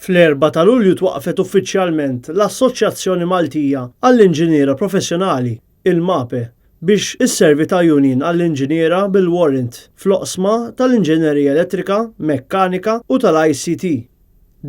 Fl-4 ta' Lulju twaqqfet uffiċjalment l-Assoċjazzjoni Maltija għall-Inġiniera Professjonali, il-MAPE, biex isservi ta' union għall-inġiniera bil-warrant fl-oqsma tal-inġinerija elettrika, mekkanika u tal-ICT.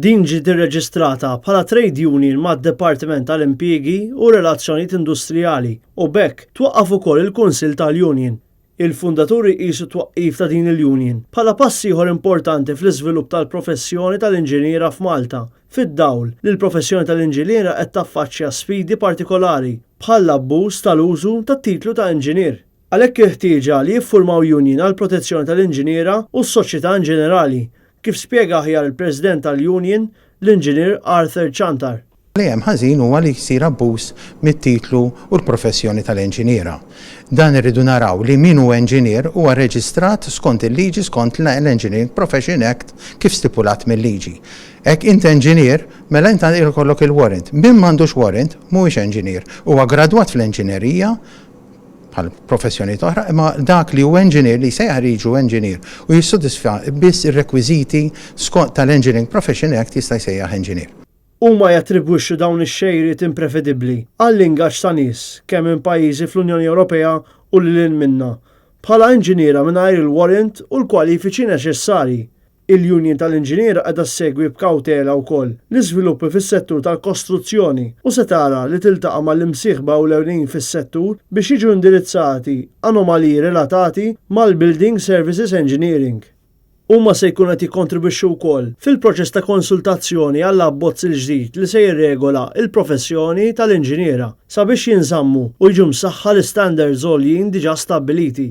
Din ġiet irreġistrata bħala trade union mad-Dipartiment tal-Impjiegi u Relazzjonijiet Industrijali u bekk twaqqaf ukoll il-Kunsill tal-Union. Il-fundaturi qisu twaqqif ta' din il-union bħala pass ieħor importanti fl-iżvilupp tal-professjoni tal-inġiniera f'Malta, fid-dawl li l-professjoni tal-inġiniera qed taffaċċja sfidi partikolari bħal l-abbuż tal-użu tat-titlu ta' inġinier. Għalhekk il-ħtieġa li jiffurmaw union għall protezzjoni tal-inġiniera u s-soċjetà in ġenerali, kif spjega aħjar il-President tal-Union, l-Inġinier Arthur Chantar. Li hemm ħażin huwa li jsir abbuż mit-titlu u l-professjoni tal-inġiniera. Dan irridu naraw li min huwa inġinier huwa reġistrat skont il-liġi skont l-Engineering Profession Act kif stipulat mill-liġi. Hekk int inġinier mela int ikollok il-warrant. Min m'għandux warrant mhuwiex inġinier. Huwa gradwat fl-inġinerija bħal professjoni oħra, imma dak li huwa inġinier li se jaħriġu inġinier u jissodisfa biss ir-rekwiżiti skont tal-Engineering Profession Act jista' jsejjaħ inġinier. Huma jattribwixxu dawn ix-xejriet imprevedibbli għall-ingaġġ ta' nies kemm minn pajjiżi fl-Unjoni Ewropea u lil minnha bħala inġiniera mingħajr il-warrant u l-kwalifiċi neċessarji. Il-Union tal-Inġiniera qiegħda ssegwi b'kawtela wkoll l-iżviluppi fis-settur tal-kostruzzjoni u se tara li tiltaqa' mal-imsieħba ewlenin fis-settur biex jiġu indirizzati anomaliji relatati mal-Building Services Engineering. Huma se jkunu qed jikkontribwixxu wkoll fil-proċess ta' konsultazzjoni għall abbozz il-ġdid li se jirregola l-professjoni tal-inġiniera sabiex jinżammu u jiġu msaħħa l-istandards għoljin diġà stabbiliti.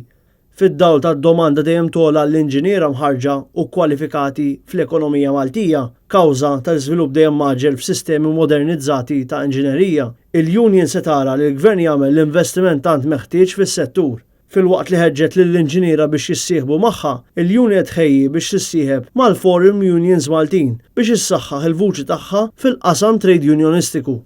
Fid-dawl tad-domanda dejjem togħla l-inġiniera mħarġa u kwalifikati fl-ekonomija Maltija kawża tal-iżvilupp dejjem maġġel f'sistemi modernizzati ta' inġinerija, il-Union se tara li l-Gvern jagħmel l-investiment tant meħtieġ fis-settur. Fil-waqt li ħeġġet lill-inġiniera biex jissieħbu magħha, il-Union tħejji biex tissieħeb mal-Forum Unions Maltin biex issaħħaħ il-vuċi tagħha fil-qasam trade unionistiku.